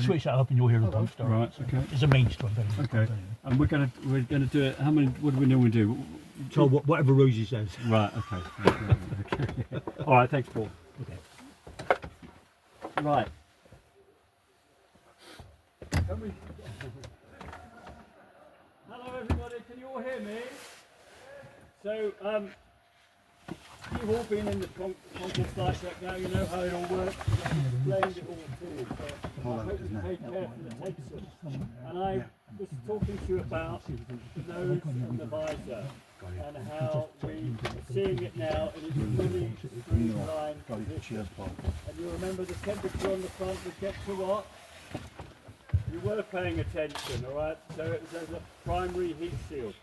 Switch that up and you'll hear the pump start. Right, okay. It's a main start. Okay. And we're gonna do it. How many? What do we normally do? So whatever Rosie says. Right. Okay. Okay. All right. Thanks, Paul. Okay. Right. Hello, everybody. Can you all hear me? So, you've all been in the Concorde flght-deck now. You know how it all works. I've explained it all to you. So I hope you pay careful attention. And I was talking to you about the nose and the visor and how we are seeing it now in its fully streamlined position. And you remember the temperature on the front we kept to what? You were paying attention, all right? So it was as a primary heat shield.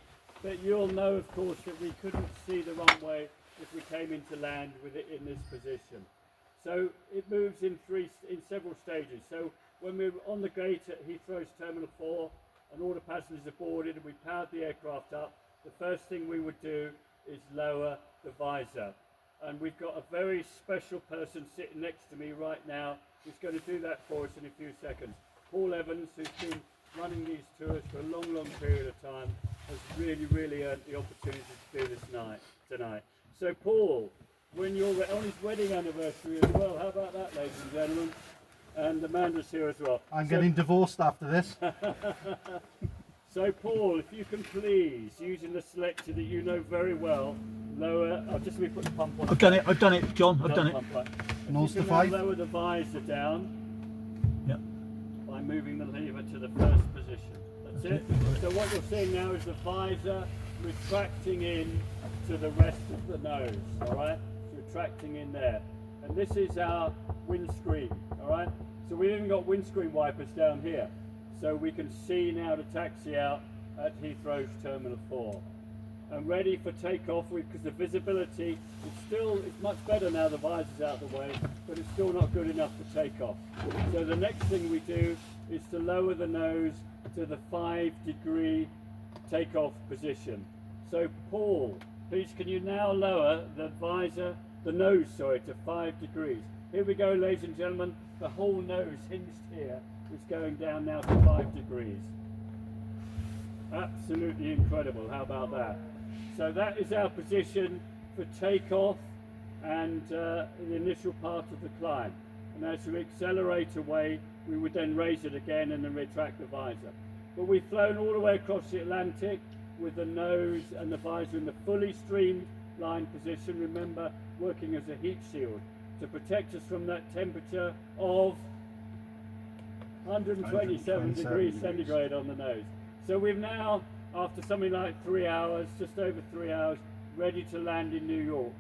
But you'll know, of course, that we couldn't see the runway if we came into land with it in this position. So it moves in several stages. So when we're on the gate at Heathrow's Terminal 4 and all the passengers are boarded and we powered the aircraft up, the first thing we would do is lower the visor. And we've got a very special person sitting next to me right now who's going to do that for us in a few seconds. Paul Evans, who's been running these tours for a long, long period of time, has really earned the opportunity to do this tonight. So Paul, when you're on his wedding anniversary as well, how about that, ladies and gentlemen? And Amanda's here as well. I'm getting divorced after this. So Paul, if you can please, using the selector that you know very well, lower, let me put the pump on. I've done it, John, I've done it. Nose to You five. can lower the visor down Yep. by moving the lever to the first position. That's it. So what you're seeing now is the visor retracting in to the rest of the nose, all right? It's retracting in there. And this is our windscreen, all right? So we've even got windscreen wipers down here. So we can see now the taxi out at Heathrow's Terminal 4. And ready for takeoff because the visibility is much better now the visor's out of the way, but it's still not good enough for takeoff. So the next thing we do is to lower the nose to the 5-degree takeoff position. So Paul, please can you now lower the nose to 5 degrees. Here we go, ladies and gentlemen, the whole nose hinged here is going down now to 5 degrees. Absolutely incredible, how about that? So that is our position for takeoff and the initial part of the climb. And as we accelerate away, we would then raise it again and then retract the visor. But we've flown all the way across the Atlantic with the nose and the visor in the fully streamlined position, remember, working as a heat shield to protect us from that temperature of 127 degrees centigrade on the nose. So we've now, after something like 3 hours, just over 3 hours, ready to land in New York.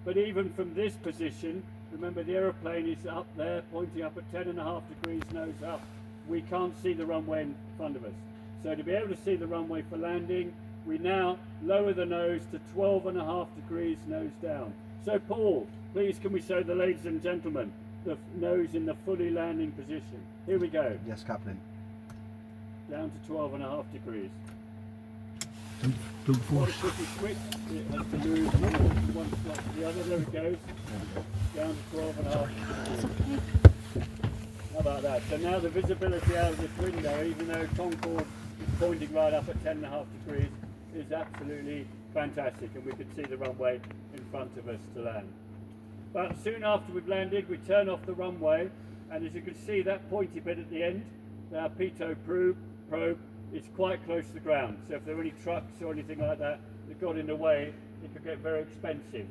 But even from this position, remember the aeroplane is up there, pointing up at 10.5 degrees nose up. We can't see the runway in front of us. So to be able to see the runway for landing, we now lower the nose to 12.5 degrees nose down. So Paul, please can we show the ladies and gentlemen the nose in the fully landing position. Here we go. Yes, Captain. Down to 12.5 degrees. Don't Quite a force. quickly switch. It has to move from one slot to the other. There it goes. Down to 12.5 degrees. How about that? So now the visibility out of this window, even though Concorde is pointing right up at 10.5 degrees, is absolutely fantastic, and we can see the runway in front of us to land. But soon after we've landed, we turn off the runway, and as you can see, that pointy bit at the end, our pitot probe is quite close to the ground. So if there were any trucks or anything like that that got in the way, it could get very expensive.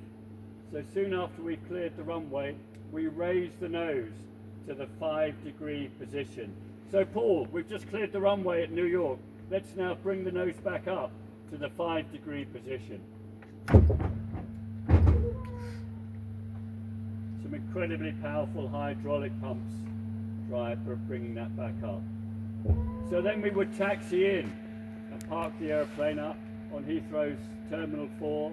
So soon after we've cleared the runway, we raise the nose to the 5-degree position. So Paul, we've just cleared the runway at New York. Let's now bring the nose back up to the 5-degree position. Some incredibly powerful hydraulic pumps for bringing that back up. So then we would taxi in and park the aeroplane up on Heathrow's Terminal 4.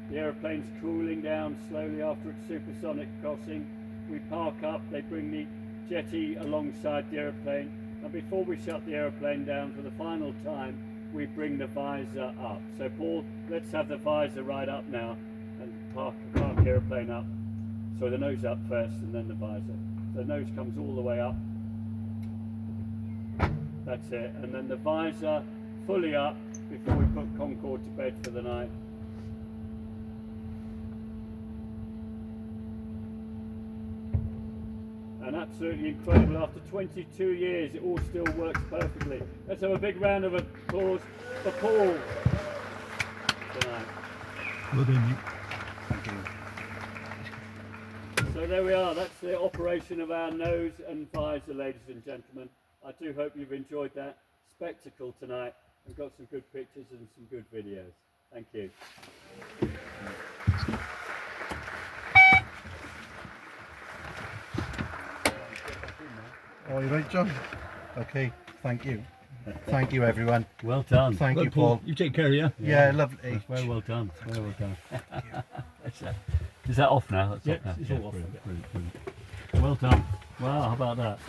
The aeroplane's cooling down slowly after its supersonic crossing. We park up, they bring the jetty alongside the aeroplane, and before we shut the aeroplane down for the final time, we bring the visor up. So Paul, let's have the visor right up now and park the aeroplane up. So the nose up first and then the visor. The nose comes all the way up. That's it. And then the visor fully up before we put Concorde to bed for the night. And absolutely incredible, after 22 years it all still works perfectly. Let's have a big round of applause for Paul tonight. Well done, mate. Thank you. So there we are, that's the operation of our nose and visor, ladies and gentlemen. I do hope you've enjoyed that spectacle tonight and got some good pictures and some good videos. Thank you. All right, John? Okay, thank you. Thank you, everyone. Well done. Thank Well, you, Paul. You take care of you. Yeah, lovely. Very well done. Very well done. Is that off now? That's Yeah, off now. it's all off. Brilliant, brilliant, brilliant. Well done. Wow, how about that?